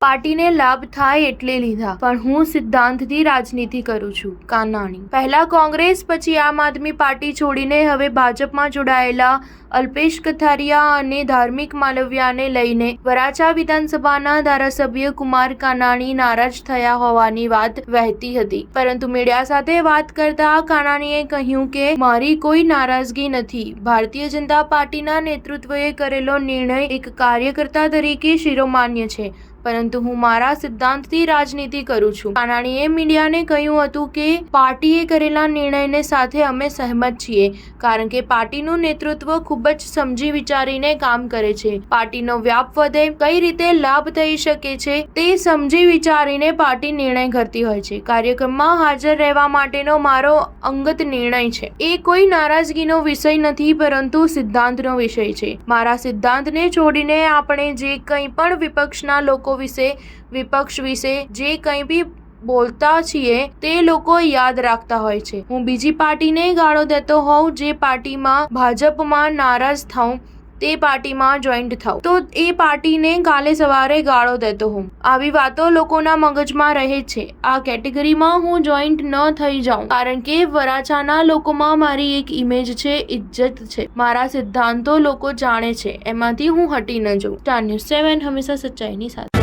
પાર્ટીને લાભ થાય એટલે લીધા, પણ હું સિદ્ધાંતથી રાજનીતિ કરું છું. કાનાણી. પહેલા કોંગ્રેસ, પછી આમ આદમી પાર્ટી છોડીને હવે ભાજપમાં જોડાયેલા અલ્પેશ કથારિયા અને ધાર્મિક માલવ્યાને લઈને વરાછા વિધાનસભાના ધારાસભ્ય કુમાર કાનાણી નારાજ થયા હોવાની વાત વહેતી હતી. પરંતુ મીડિયા સાથે વાત કરતા કાનાણીએ કહ્યું કે મારી કોઈ નારાજગી નથી. ભારતીય જનતા પાર્ટીના નેતૃત્વએ કરેલો નિર્ણય એક કાર્યકર્તા તરીકે શિરોમાન્ય છે, પરંતુ હું મારા સિદ્ધાંતથી રાજનીતિ કરું છું. કાનાણીએ મીડિયાને કહ્યું હતું કે પાર્ટીએ કરેલા નિર્ણયને સાથે અમે સહેમત છીએ, કારણ કે પાર્ટીનું નેતૃત્વ ખૂબ જ સમજી વિચારીને કામ કરે છે. પાર્ટીનો વ્યાપ વધે, કઈ રીતે લાભ થઈ શકે છે તે સમજી વિચારીને પાર્ટી નિર્ણય કરતી હોય છે. કાર્યક્રમમાં હાજર રહેવા માટેનો મારો અંગત નિર્ણય છે. એ કોઈ નારાજગીનો વિષય નથી, પરંતુ સિદ્ધાંતનો વિષય છે. મારા સિદ્ધાંતને છોડીને આપણે જે કંઈ પણ વિપક્ષના લોકો વિપક્ષ વિશે જે કંઈ બી બોલતા છીએ તે લોકો યાદ રાખતા હોય છે. હું બીજી પાર્ટીને ગાળો દેતો હોઉં, જે પાર્ટીમાં ભાજપમાં નારાજ થાઉં, તે પાર્ટીમાં જોઈન્ટ થાઉં, તો એ પાર્ટીને કાલે સવારે ગાળો દેતો હોઉં. આવી વાતો લોકોના મગજમાં રહે છે. આ કેટેગરીમાં હું જોઈન્ટ ન થઈ જાઉં, કારણ કે વરાછાના લોકોમાં મારી એક ઇમેજ છે, ઇજ્જત છે. મારા સિદ્ધાંતો લોકો જાણે છે, એમાંથી હું હટી ન જાઉં. સ્ટાર ન્યૂઝ 7 હંમેશા સચ્ચાઈની સાથે.